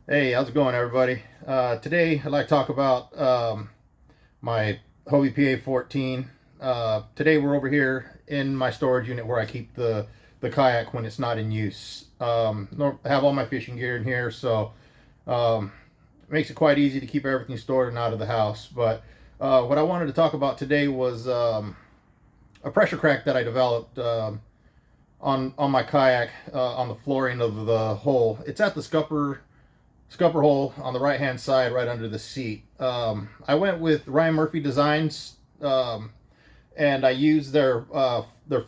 Hey, how's it going, everybody? Today, I'd like to talk about my Hobie PA14. Today, we're over here in my storage unit where I keep the kayak when it's not in use. I have all my fishing gear in here, so it makes it quite easy to keep everything stored and out of the house. But what I wanted to talk about today was a pressure crack that I developed on my kayak on the flooring of the hole. It's at the scupper hole on the right hand side right under the seat. I went with Ryan Murphy Designs, and I used their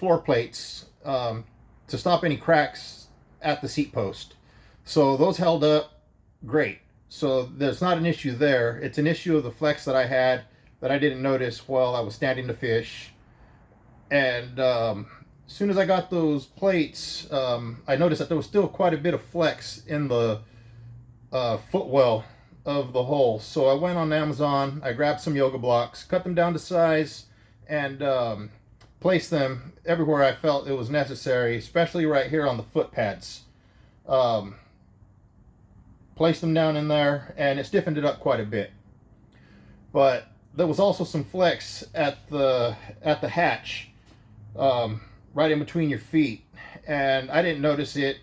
floor plates to stop any cracks at the seat post. So those held up great. So there's not an issue there. It's an issue of the flex that I had that I didn't notice while I was standing to fish. And as soon as I got those plates, I noticed that there was still quite a bit of flex in the footwell of the hole. So I went on Amazon, I grabbed some yoga blocks, cut them down to size, and placed them everywhere I felt it was necessary, especially right here on the foot pads. Um, Placed them down in there, and it stiffened it up quite a bit. But there was also some flex at the hatch, right in between your feet, and I didn't notice it.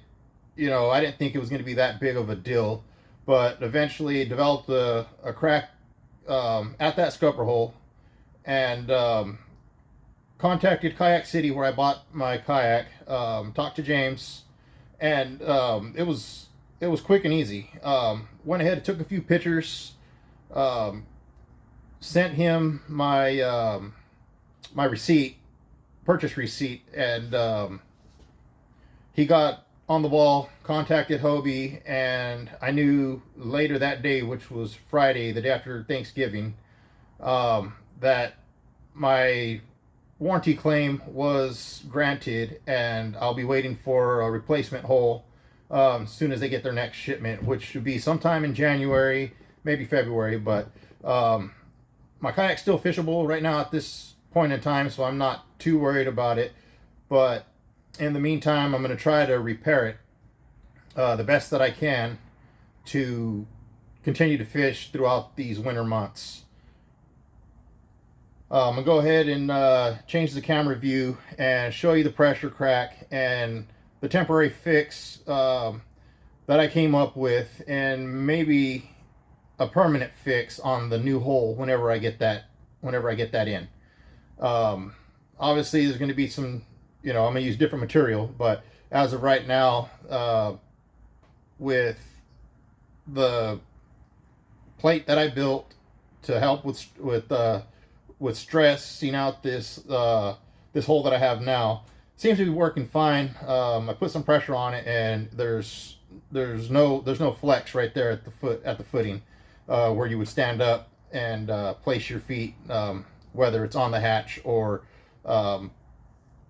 I didn't think it was going to be that big of a deal, but eventually it developed a crack at that scupper hole, and contacted Kayak City where I bought my kayak. Talked to James, and it was quick and easy. Went ahead, took a few pictures, um, sent him my receipt, purchase receipt, and he got on the ball, contacted Hobie, and I knew later that day, which was Friday, the day after Thanksgiving, that my warranty claim was granted, and I'll be waiting for a replacement hole as soon as they get their next shipment, which should be sometime in January, maybe February. But my kayak's still fishable right now at this point in time, so I'm not too worried about it. But in the meantime, I'm going to try to repair it the best that I can to continue to fish throughout these winter months. I'm going to go ahead and change the camera view and show you the pressure crack and the temporary fix that I came up with, and maybe a permanent fix on the new hole whenever I get that in. Obviously, there's going to be some, I'm going to use different material, but as of right now, with the plate that I built to help with stressing out this hole that I have now, seems to be working fine. I put some pressure on it, and there's no flex right there at the footing where you would stand up and place your feet, whether it's on the hatch or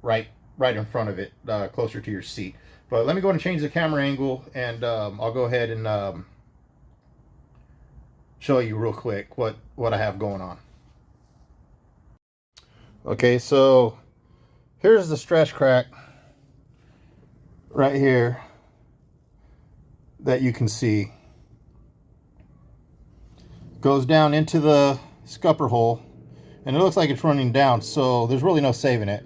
right in front of it, closer to your seat. But let me go ahead and change the camera angle, and I'll go ahead and show you real quick what I have going on. Okay, so here's the stress crack right here that you can see. Goes down into the scupper hole, and it looks like it's running down, so there's really no saving it.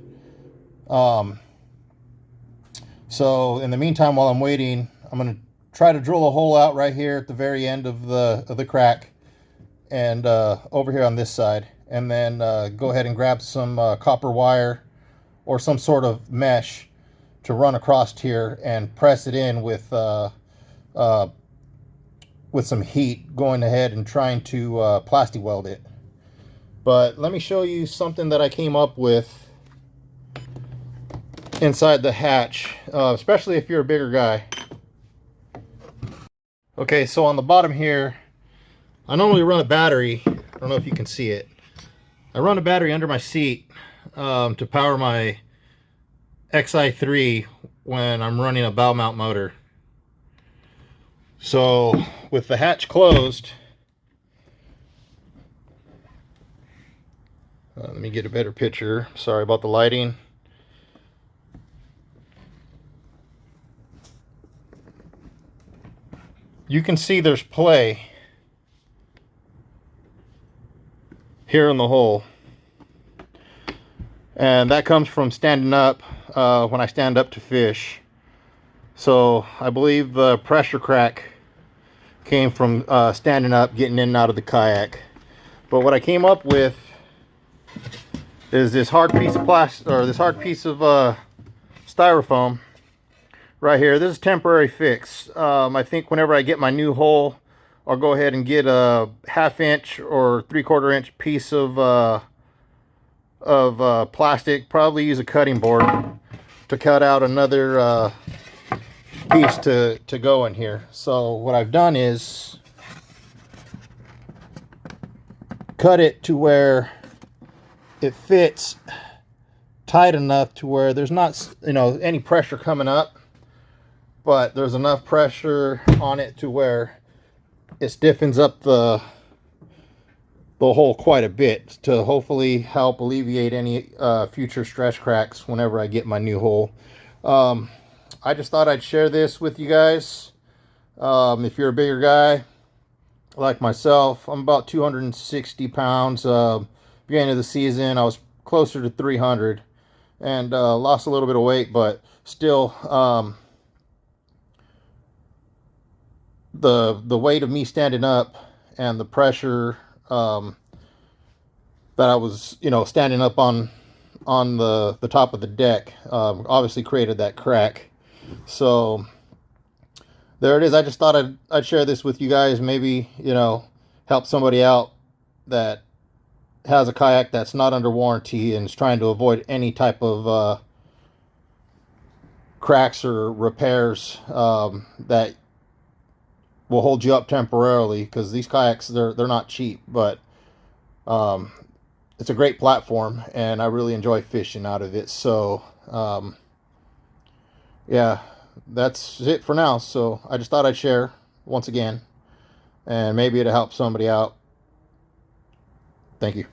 So in the meantime, while I'm waiting, I'm going to try to drill a hole out right here at the very end of the crack, and over here on this side, and then go ahead and grab some copper wire or some sort of mesh to run across here and press it in with some heat, going ahead and trying to plastic weld it. But let me show you something that I came up with inside the hatch, especially if you're a bigger guy. Okay, so on the bottom here, I normally run a battery. I don't know if you can see it. I run a battery under my seat to power my XI3 when I'm running a bow mount motor. So with the hatch closed, let me get a better picture. Sorry about the lighting. you can see there's play here in the hole. And that comes from standing up when I stand up to fish. So I believe the pressure crack came from standing up, getting in and out of the kayak. But what I came up with is this hard piece of plastic, or this hard piece of styrofoam right here. This is a temporary fix. I think whenever I get my new hole, I'll go ahead and get a 1/2 inch or 3/4 inch piece of plastic. Probably use a cutting board to cut out another piece to go in here. So what I've done is cut it to where it fits tight enough to where there's not, you know, any pressure coming up, but there's enough pressure on it to where it stiffens up the hole quite a bit to hopefully help alleviate any future stress cracks whenever I get my new hole. I just thought I'd share this with you guys. If you're a bigger guy like myself, I'm about 260 pounds. Beginning of the season, I was closer to 300 and lost a little bit of weight, but still, the weight of me standing up and the pressure that I was, you know, standing up on the top of the deck obviously created that crack. So there it is. I just thought I'd share this with you guys. Maybe, you know, help somebody out that has a kayak that's not under warranty and is trying to avoid any type of cracks or repairs that will hold you up temporarily, because these kayaks, they're not cheap, but it's a great platform and I really enjoy fishing out of it. So yeah, that's it for now. So I just thought I'd share once again, and maybe it'll help somebody out. Thank you.